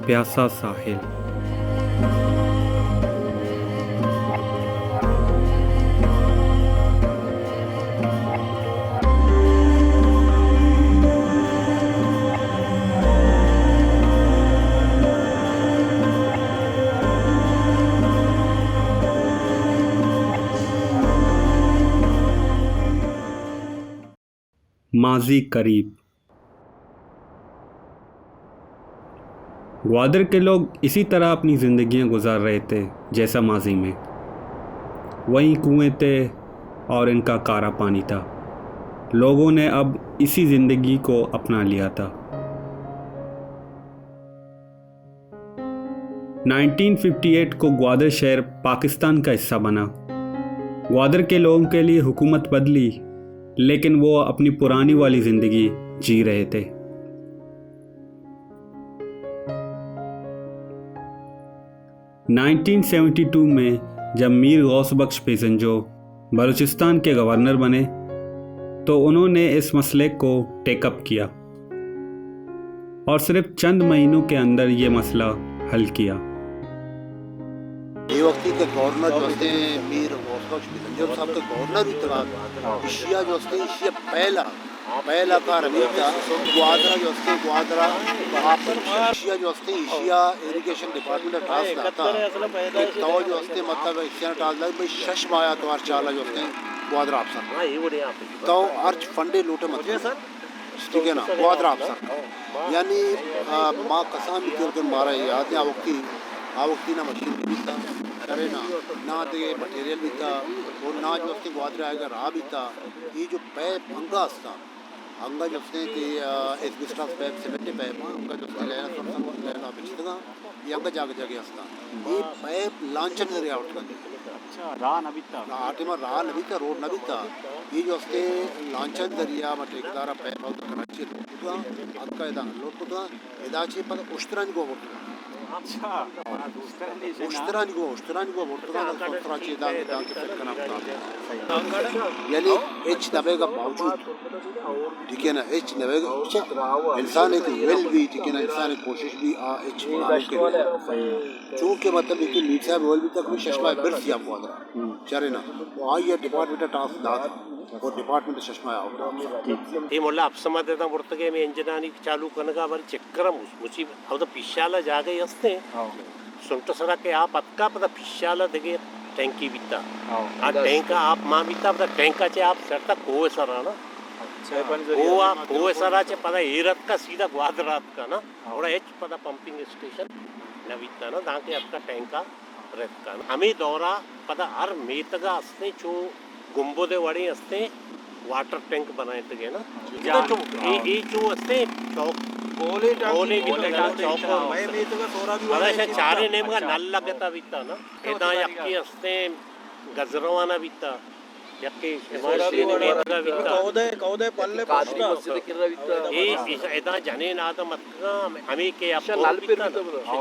प्यासा साहिल। माजी करीब। ग्वादर के लोग इसी तरह अपनी ज़िंदगियां गुजार रहे थे जैसा माजी में। वहीं कुएं थे और इनका कारा पानी था। लोगों ने अब इसी ज़िंदगी को अपना लिया था। 1958 को ग्वादर शहर पाकिस्तान का हिस्सा बना। ग्वादर के लोगों के लिए हुकूमत बदली, लेकिन वो अपनी पुरानी वाली ज़िंदगी जी रहे थे। नाइनटीन 1972 में जब मीर गौस बख्श पेजंजो बलूचिस्तान के गवर्नर बने तो उन्होंने इस मसले को टेकअप किया और सिर्फ चंद महीनों के अंदर ये मसला हल किया। ये वक्त के गवर्नर जो थे मीर गौस बख्श पेजंजो साहब के गवर्नर भी थे। एशिया जो थे एशिया पहला का रबी था। ग्वादरा जो थे ग्वादरा वहाँ पर एशिया जो थे एशिया इरिगेशन डिपार्टमेंट टास्क आता तो जो थे मतलब एशिया टास्क भाई शश माया तो चाला जो थे ग्वादरा अफसर तो अर्च फंडे लूटे मतलब ठीक है ना ग्वादरा अफसर यानी माँ कसान भी मारा याद है आ वक्ती ना मशीन भी था करे ना दे मटेरियल भी था और ना जो उसके ग्वादरा आएगा राह भी था। ये जो पैप अंगा था अंगा जो उसने एसबिस्टास पैप सिमेंट पैप अंगा जो उसने लेना बिचता ये अंगा जागे असता ये पैप लांचन जरिया उठता अच्छा राह नबी था आटे में राह नबी था रोड नबी था। ये जो उसके लांचन जरिया मत एकदारा पैप आउट कराची रोड अक्का इदा लोड को इदाची पर उश्तरन को अच्छा उश्तरानी को कराची इदा के फिर करना पड़ता यानी एच दबे का बावजूद ठीक है ना एच दबे का इंसान एक वेल भी ठीक है ना इंसान कोशिश भी आ एच चूँकि मतलब एक मीर साहब वेल भी तक भी चश्मा बिर्स या हुआ चरे ना वो आई डिपार्टमेंट टास्क दात और डिपार्टमेंट चश्मा आउट ये मोल्ला अपसमाधान वर्तगे में इंजनानी चालू करने का बारी चक्कर मुसीबत अब पिशाला जागे असते सुनतो सरा के आप अक्का पता पिशाला देगे टैंकी बिता आ टैंका आप मां बिता पता टैंका चे आप सरता कोए सरा ना कोए सरा चे पता एरत का सीधा ग्वादरात का ना थोड़ा एच पता पंपिंग स्टेशन न बिता ना दाके आपका टैंका रहत का हमें दौरा पता हर मेतगा असते जो गुंबोदे वाड़ी असते वाटर टैंक बनाए थे ना ये जो असते चौक गोले चौक मला चारे नेम का नल लगता बिता ना एदा यक्की असते गजरवाना बिता यक्की कौदे पल्ले ये एदा जने ना तो मत हमें के आप नल बिता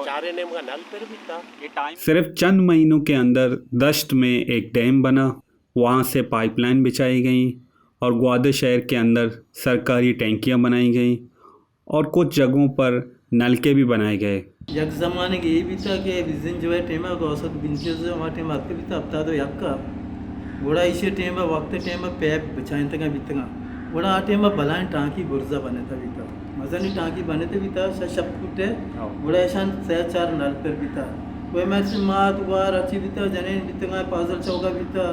चारे नेम का नल पर बिता सिर्फ चंद महीनों के अंदर दश्त में एक डैम बना, वहाँ से पाइपलाइन बिछाई गई और ग्वादर शहर के अंदर सरकारी टैंकियाँ बनाई गई और कुछ जगहों पर नलके भी बनाए गए। एक ज़माने के ये भी था कि विजन जो है टेमा का औसत बिंचे से हमारे टेमा आपके भी था अब तो यक्का बड़ा इसे टेमा वक्त टेमा पैप बचाएं तक बितगा बड़ा आ टेमा बलाएं टांकी बुर्जा बने था भी था मज़ा नहीं टांकी बने थे भी था शब कुटे बड़ा ऐसा चार नल पर भी था वही मैं से मात वार अच्छी भी था जने बितगा पाजल चौका भी था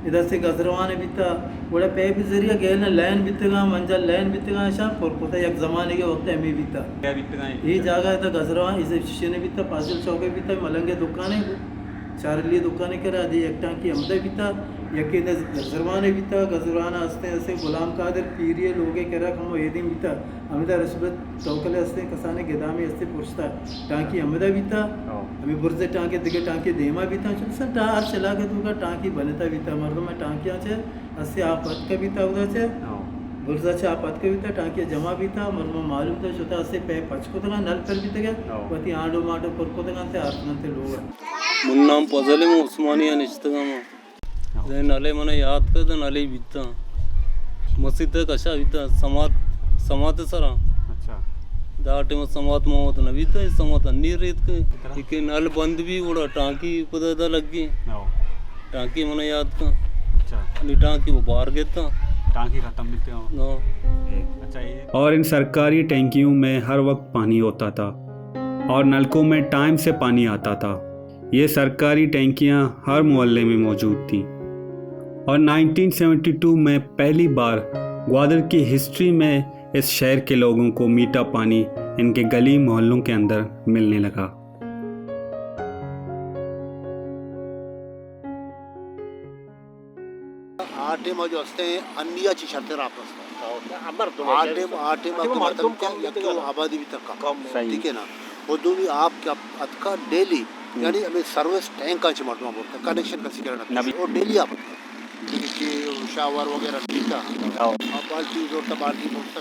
इधर से गजरवाने भी था बड़ा पैप जरिया गए ना लाइन बितगा मंजल लाइन बितगा ऐसा पुरकुता एक ज़माने के वक्त एम भी था ये जगह था गजरवान इसे शीशे ने भी था पाजल चौके भी था मलंगे दुकानें चार लिए दुकानें करा दी एक टांकी अमदा भी था यके गजरवाने भी था गजरवाना हंसते हंसते गुलाम कादर पीरिय लोगे करा हम ये दिन भी था अमिता रसबत चौकले हंसते कसाने गेदामी हंसते पुछता टांकी अमदा भी था हमें बुरजे टांके दिखे टांके देमा भी था सब टार चला के तू का टांकी बनता भी था मर्दों में टांकियाँ से हंसते आप पत का भी था उधर से बुरजा से आप पत का भी था टांकियाँ जमा भी था मर्दों मालूम था छोटा से पे पचको तक नल पर भी था पति आडो माडो पर को तक आत्मंते लोग मुन्नाम पजले में उस्मानिया निश्चितगा में नले मने याद कर तो नले बिता मस्जिद कशा बिता समात सरा अच्छा दाटे में समात मौत नवी तो समात अन्नी रेत के इके नल बंद भी उड़ा टांकी पता लगी टांकी मने याद का अच्छा अन्नी टांकी वो बाहर गेता टांकी खत्म बिकते हो नो अच्छा ये और इन सरकारी टैंकियों में हर वक्त पानी होता था और नलकों में टाइम से पानी आता था। ये सरकारी टैंकियां हर मोहल्ले में मौजूद थीं और 1972 में पहली बार ग्वादर की हिस्ट्री में इस शहर के लोगों को मीठा पानी इनके गली मोहल्लों के अंदर मिलने लगा। आटे में जो असते अन्याची शर्तें रापस मर्दम आटे में आपको मतलब क्या एक तो आबादी भी तक कम ठीक है ना वो दोनों आप क्या अतका डेली यानी हमें सर्विस टैंक का मर्दमा बोलते कनेक्शन का सिक्योर और डेली आप कि शावर वगैरह ठीक था और बाल्टी जोड़ता बाल्टी बोलता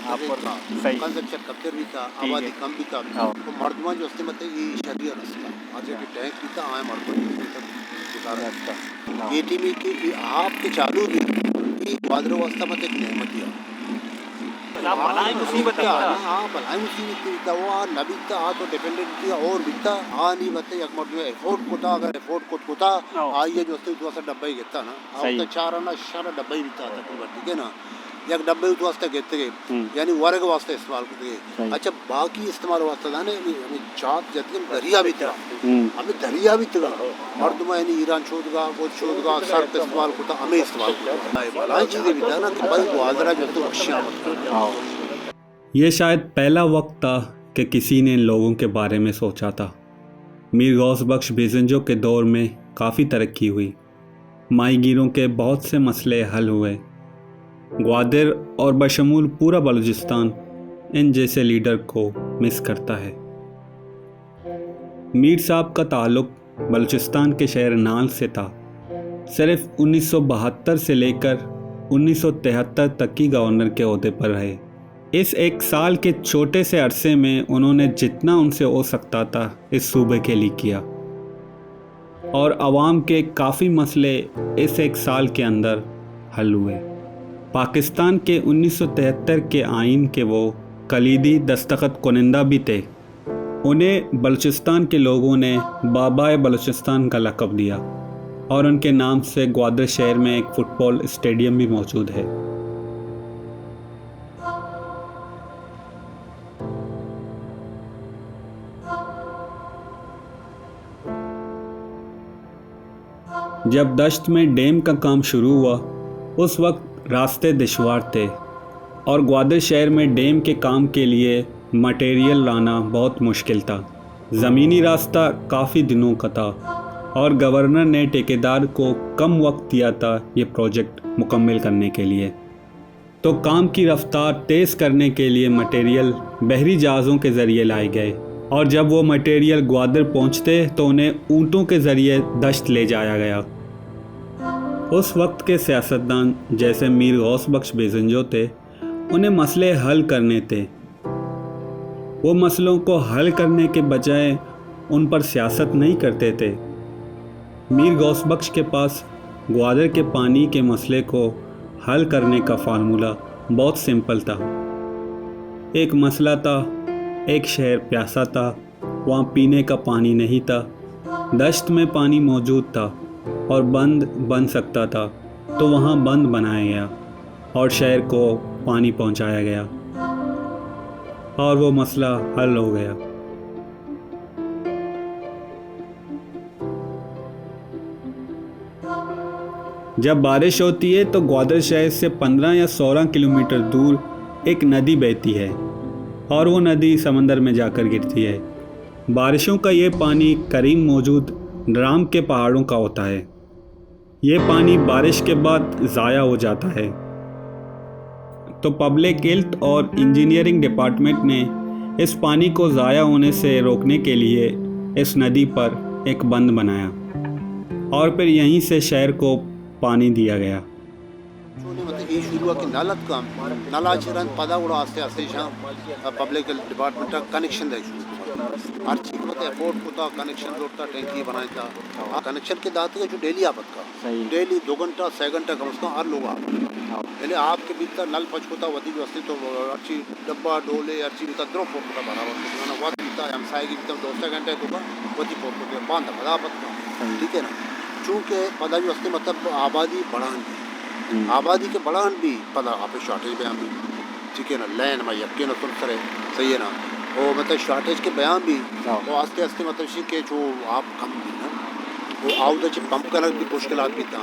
कंजप्शन कम भी था आबादी कम भी था तो मर्दमा जो असते मतलब ये शरीर रस्ता आज के टैंक भी था आए मर्दमा ये टीवी की आपके चालू भी ये ग्वादर वास्ता मतलब एक नेमत है भलाई मुसीबत है हाँ भलाई मुसीबत वो नबी था तो डिपेंडेंट थी और भी था नहीं बते एक मर्द एफोर्ड को था अगर एफोर्ड को था आइए जो तो सा डब्बा ही घेता ना तो चार आना शारा डब्बा ही भी था ठीक है ना एक डब्बे तो वास्ते घेते गए यानी वर्ग वास्ते इस्तेमाल करते अच्छा बाकी इस्तेमाल वास्ते था ने हमें चाट जाते दरिया भी था हमें दरिया भी था मर्द में यानी ईरान छोड़गा वो छोड़गा सर इस्तेमाल करता हमें इस्तेमाल करता भलाई चीजें भी था ना कि भाई ग्वादरा जो तो अक्षियाँ ये शायद पहला वक्त था कि किसी ने इन लोगों के बारे में सोचा था। मीर गौस बख्श बेजंजो के दौर में काफ़ी तरक्की हुई, माहीगीरों के बहुत से मसले हल हुए। ग्वादर और बशमूल पूरा बलूचिस्तान इन जैसे लीडर को मिस करता है। मीर साहब का ताल्लुक बलूचिस्तान के शहर नाल से था। सिर्फ 1972 से लेकर 1973 तक की गवर्नर के ओहदे पर रहे। इस एक साल के छोटे से अरसे में उन्होंने जितना उनसे हो सकता था इस सूबे के लिए किया और आवाम के काफ़ी मसले इस एक साल के अंदर हल हुए। पाकिस्तान के 1973 के आइन के वो कलीदी दस्तखत कुनिंदा भी थे। उन्हें बलूचिस्तान के लोगों ने बाबाए बलूचिस्तान का लक़ब दिया और उनके नाम से ग्वादर शहर में एक फुटबॉल स्टेडियम भी मौजूद है। जब दश्त में डैम का काम शुरू हुआ उस वक्त रास्ते दुश्वार थे और ग्वादर शहर में डैम के काम के लिए मटेरियल लाना बहुत मुश्किल था। ज़मीनी रास्ता काफ़ी दिनों का था और गवर्नर ने ठेकेदार को कम वक्त दिया था ये प्रोजेक्ट मुकम्मल करने के लिए। तो काम की रफ्तार तेज़ करने के लिए मटेरियल बहरी जहाज़ों के ज़रिए लाए गए और जब वो मटेरियल ग्वादर पहुँचते तो उन्हें ऊँटों के ज़रिए दश्त ले जाया गया। उस वक्त के सियासतदान जैसे मीर गौस बख्श बेजंजो थे, उन्हें मसले हल करने थे। वो मसलों को हल करने के बजाय उन पर सियासत नहीं करते थे। मीर गौस बख्श के पास ग्वादर के पानी के मसले को हल करने का फार्मूला बहुत सिंपल था। एक मसला था, एक शहर प्यासा था, वहाँ पीने का पानी नहीं था, दश्त में पानी मौजूद था और बंद बन सकता था, तो वहाँ बंद बनाया गया और शहर को पानी पहुँचाया गया और वो मसला हल हो गया। जब बारिश होती है तो ग्वादर शहर से 15 या 16 किलोमीटर दूर एक नदी बहती है और वो नदी समंदर में जाकर गिरती है। बारिशों का ये पानी करीब मौजूद ड्राम के पहाड़ों का होता है। ये पानी बारिश के बाद ज़ाया हो जाता है। तो पब्लिक हेल्थ और इंजीनियरिंग डिपार्टमेंट ने इस पानी को ज़ाया होने से रोकने के लिए इस नदी पर एक बंद बनाया और फिर यहीं से शहर को पानी दिया गया। मतलब ये शुरू हुआ कि नालत काम नाला चिरन पदा उड़ा आस्ते आस्ते शाम पब्लिक हेल्थ डिपार्टमेंट का कनेक्शन दे शुरू हर चीज मतलब एयरपोर्ट को था कनेक्शन जोड़ता टैंकी बनाया था कनेक्शन के दाते का जो डेली आपत का डेली 2 घंटा 6 घंटा कम से कम हर लोग आप पहले आपके भीतर नल पचकोता वधी व्यवस्थित तो अच्छी डब्बा डोले अच्छी भीतर द्रोप होता बराबर तो वध भीतर हम साई की भीतर 2 घंटे तो वधी पोत बांध बदा आपत का ठीक है ना चूँकि पदा व्यवस्था मतलब आबादी बढ़ान आबादी के बढ़ान भी पता आप शॉर्टेज बयान भी ठीक है ना लैन में यकीन तुम करे सही है ना वो मतलब शॉर्टेज के बयान भी वो आस्ते आस्ते मतलब सी के जो आप कम भी ना वो आउट पंप करना भी मुश्किल भी था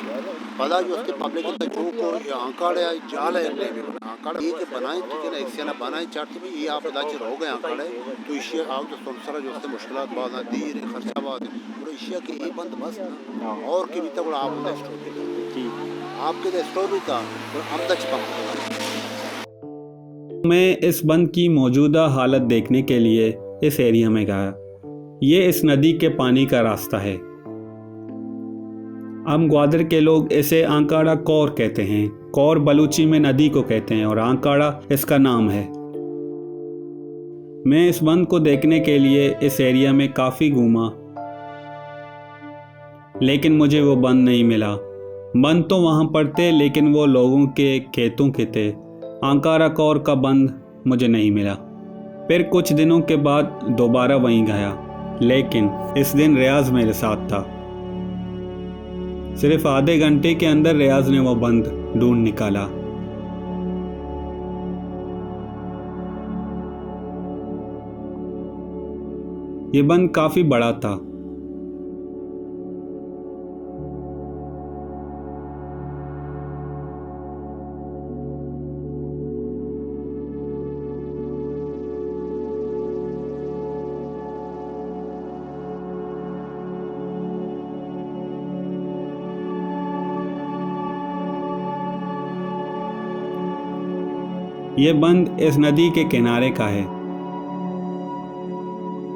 पता जो उसके पब्लिक जो को आंकड़े जाल है आंकड़ा ये के बनाए ठीक है ना एक ना बनाए चार्ट भी ये आप दाचे रह गए आंकड़े तो इसे आउट तो संसार जो उसके मुश्किल बाद ना दी खर्चा बाद पूरा एशिया के ये बंद बस और के भी तक आप आपके स्टोर भी था अब तक पंप मैं इस बंद की मौजूदा हालत देखने के लिए इस एरिया में गया। ये इस नदी के पानी का रास्ता है। हम ग्वादर के लोग इसे आंकाड़ा कौर कहते हैं। कौर बलूची में नदी को कहते हैं और आंकाड़ा इसका नाम है। मैं इस बंद को देखने के लिए इस एरिया में काफ़ी घूमा, लेकिन मुझे वो बंद नहीं मिला। बंद तो वहाँ पर थे, लेकिन वो लोगों के खेतों के थे। आंकाड़ा कौर का बंद मुझे नहीं मिला। फिर कुछ दिनों के बाद दोबारा वहीं गया, लेकिन इस दिन रियाज मेरे साथ था। सिर्फ आधे घंटे के अंदर रियाज ने वो बंद ढूंढ निकाला। ये बंद काफी बड़ा था। ये बंद इस नदी के किनारे का है।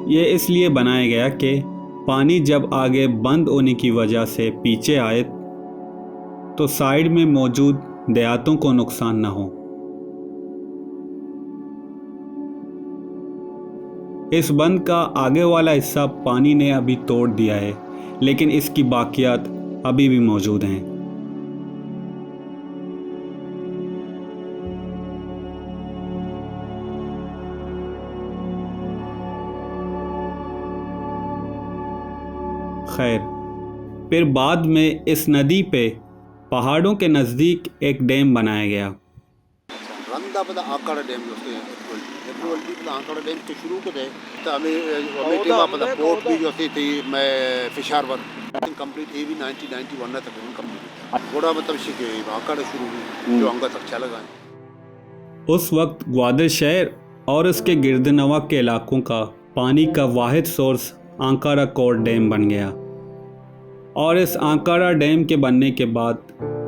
ये इसलिए बनाया गया कि पानी जब आगे बंद होने की वजह से पीछे आए तो साइड में मौजूद देहातों को नुकसान ना हो। इस बंद का आगे वाला हिस्सा पानी ने अभी तोड़ दिया है, लेकिन इसकी बाकियात अभी भी मौजूद हैं। खैर, फिर बाद में इस नदी पे पहाड़ों के नज़दीक एक डैम बनाया गया। रंदा पता आंकड़ा डैम जो है आंकड़ा डैम के शुरू के थे तो हमें टीम पता पोर्ट भी जो थी मैं फिशारवर कंप्लीट ये भी 1991 तक कंप्लीट थोड़ा मतलब सीखे आंकड़ा शुरू हुई जो अंगा तक चला गए। उस वक्त ग्वादर शहर और उसके गिरदनवा के इलाकों का पानी का वाहिद सोर्स आंकाड़ा कौर डैम बन गया, और इस आंकाड़ा डैम के बनने के बाद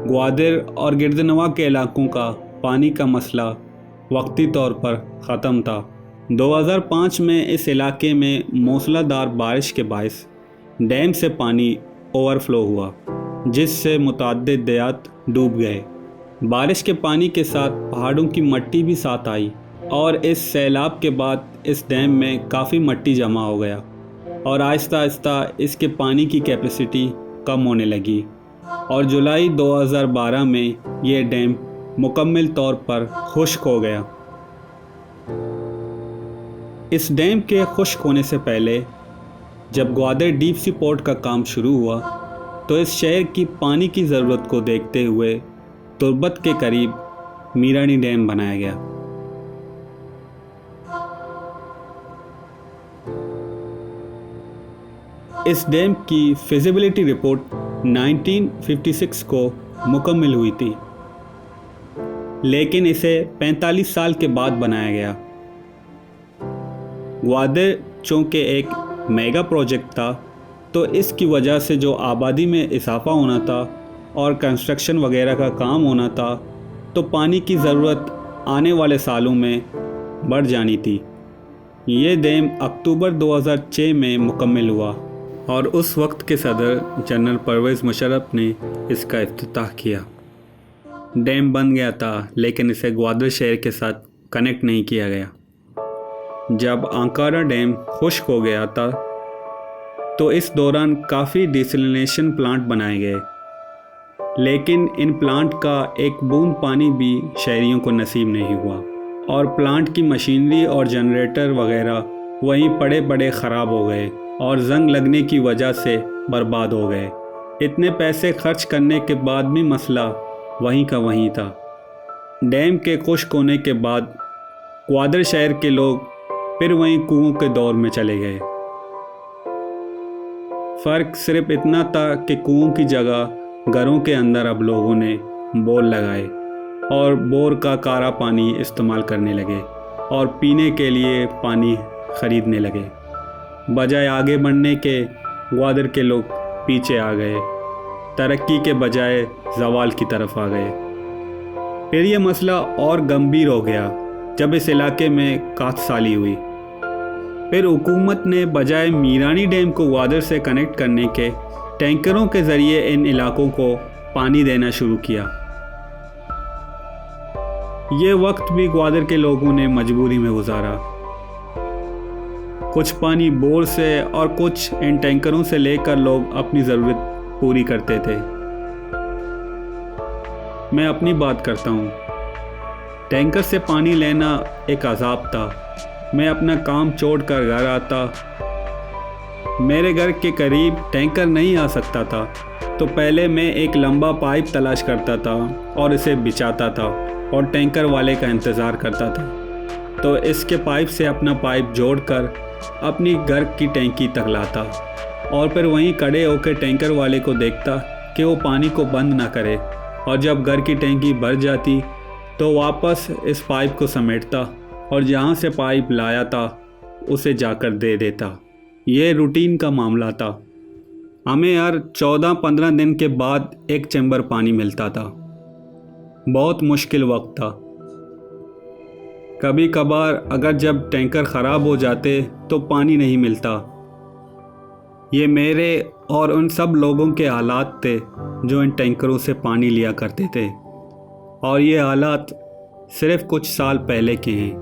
ग्वादर और गिरदनवा के इलाकों का पानी का मसला वक्ती तौर पर ख़त्म था। 2005 में इस इलाके में मूसलाधार बारिश के बायस डैम से पानी ओवरफ्लो हुआ, जिससे मुतअद्दिद देहात डूब गए। बारिश के पानी के साथ पहाड़ों की मट्टी भी साथ आई, और इस सैलाब के बाद इस डैम में काफ़ी मट्टी जमा हो गया और आहिस्ता आहिस्ता इसके पानी की कैपेसिटी कम होने लगी, और जुलाई 2012 में ये डैम मुकम्मल तौर पर खुश्क हो गया। इस डैम के खुश्क होने से पहले जब ग्वादर डीप सी पोर्ट का काम शुरू हुआ तो इस शहर की पानी की ज़रूरत को देखते हुए तुर्बत के करीब मीरानी डैम बनाया गया। इस डैम की फिजिबिलिटी रिपोर्ट 1956 को मुकम्मल हुई थी, लेकिन इसे 45 साल के बाद बनाया गया। ग्वादर चूँकि एक मेगा प्रोजेक्ट था, तो इसकी वजह से जो आबादी में इजाफा होना था और कंस्ट्रक्शन वगैरह का काम होना था, तो पानी की ज़रूरत आने वाले सालों में बढ़ जानी थी। ये डैम अक्टूबर 2006 में मुकम्मल हुआ और उस वक्त के सदर जनरल परवेज़ मुशर्रफ ने इसका इफ्तिताह किया। डैम बन गया था, लेकिन इसे ग्वादर शहर के साथ कनेक्ट नहीं किया गया। जब आंकारा डैम खुश्क हो गया था तो इस दौरान काफ़ी डिसलिनेशन प्लांट बनाए गए, लेकिन इन प्लांट का एक बूंद पानी भी शहरियों को नसीब नहीं हुआ और प्लांट की मशीनरी और जनरेटर वगैरह वहीं पड़े पड़े ख़राब हो गए और जंग लगने की वजह से बर्बाद हो गए। इतने पैसे खर्च करने के बाद भी मसला वहीं का वहीं था। डैम के खुश्क होने के बाद ग्वादर शहर के लोग फिर वहीं कुओं के दौर में चले गए। फ़र्क सिर्फ इतना था कि कुओं की जगह घरों के अंदर अब लोगों ने बोर लगाए और बोर का कारा पानी इस्तेमाल करने लगे और पीने के लिए पानी ख़रीदने लगे। बजाय आगे बढ़ने के ग्वादर के लोग पीछे आ गए, तरक्की के बजाय ज़वाल की तरफ आ गए। फिर ये मसला और गंभीर हो गया जब इस इलाके में काश्तसाली हुई। फिर हुकूमत ने बजाय मीरानी डैम को ग्वादर से कनेक्ट करने के टैंकरों के ज़रिए इन इलाकों को पानी देना शुरू किया। ये वक्त भी ग्वादर के लोगों ने मजबूरी में गुजारा। कुछ पानी बोर से और कुछ इन टैंकरों से लेकर लोग अपनी ज़रूरत पूरी करते थे। मैं अपनी बात करता हूँ। टैंकर से पानी लेना एक अज़ाब था। मैं अपना काम छोड़कर घर आता, मेरे घर के करीब टैंकर नहीं आ सकता था तो पहले मैं एक लंबा पाइप तलाश करता था और इसे बिछाता था और टैंकर वाले का इंतज़ार करता था। तो इसके पाइप से अपना पाइप जोड़कर अपनी घर की टैंकी तक लाता और फिर वहीं खड़े होकर टैंकर वाले को देखता कि वो पानी को बंद ना करे, और जब घर की टैंकी भर जाती तो वापस इस पाइप को समेटता और जहाँ से पाइप लाया था उसे जाकर दे देता। ये रूटीन का मामला था। हमें हर 14-15 दिन के बाद एक चैम्बर पानी मिलता था। बहुत मुश्किल वक्त था। कभी कभार अगर जब टैंकर ख़राब हो जाते तो पानी नहीं मिलता। ये मेरे और उन सब लोगों के हालात थे जो इन टैंकरों से पानी लिया करते थे, और ये हालात सिर्फ कुछ साल पहले के हैं।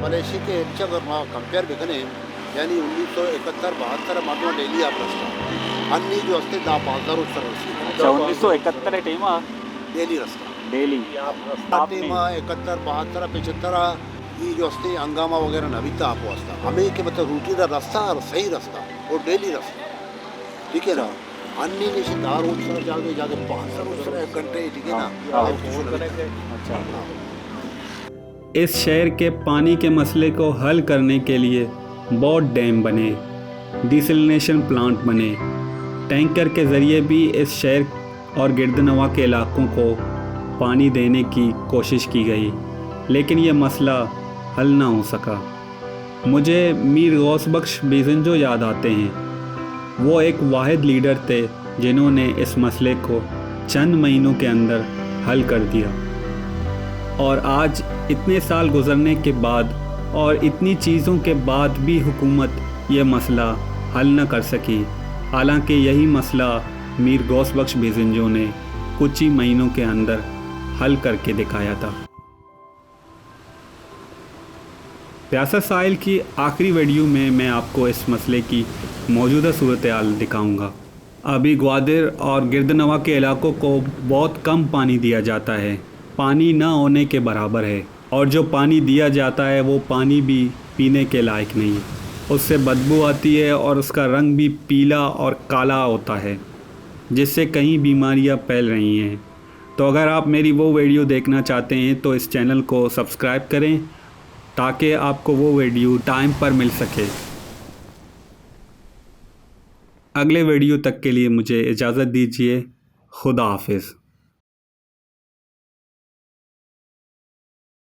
मलेशिया के अगर कंपेयर बेकने यानी 1971-72 मात्र डेली आप रस्ता अन्नी जो असते 10-15 रोज अच्छा 1971 टीम डेली रस्ता डेली टीम 71-72-75 ये जो असते हंगामा वगैरह नवीता आप वास्ता हमें के मतलब रूटीन रास्ता और सही रास्ता और डेली रास्ता, ठीक है ना। अन्नी ने से 10 रोज सर जाके 5 रोज सर 1 घंटे, ठीक है ना। अच्छा इस शहर के पानी के मसले को हल करने के लिए बहुत डैम बने, डिसलिनेशन प्लांट बने। टैंकर के ज़रिए भी इस शहर और गिरदनवा के इलाकों को पानी देने की कोशिश की गई, लेकिन ये मसला हल ना हो सका। मुझे मीर गौस बख्श बेजंजो याद आते हैं। वो एक वाहिद लीडर थे जिन्होंने इस मसले को चंद महीनों के अंदर हल कर दिया। और आज इतने साल गुजरने के बाद और इतनी चीज़ों के बाद भी हुकूमत ये मसला हल न कर सकी, हालांकि यही मसला मीर गौस बख्श बेजंजो ने कुछ ही महीनों के अंदर हल करके दिखाया था। प्यासा साहिल की आखिरी वीडियो में मैं आपको इस मसले की मौजूदा सूरत हाल दिखाऊँगा। अभी ग्वादर और गिरदनवा के इलाकों को बहुत कम पानी दिया जाता है, पानी ना होने के बराबर है, और जो पानी दिया जाता है वो पानी भी पीने के लायक नहीं। उससे बदबू आती है और उसका रंग भी पीला और काला होता है, जिससे कई बीमारियां फैल रही हैं। तो अगर आप मेरी वो वीडियो देखना चाहते हैं तो इस चैनल को सब्सक्राइब करें ताकि आपको वो वीडियो टाइम पर मिल सके। अगले वीडियो तक के लिए मुझे इजाज़त दीजिए। खुदा हाफिज़।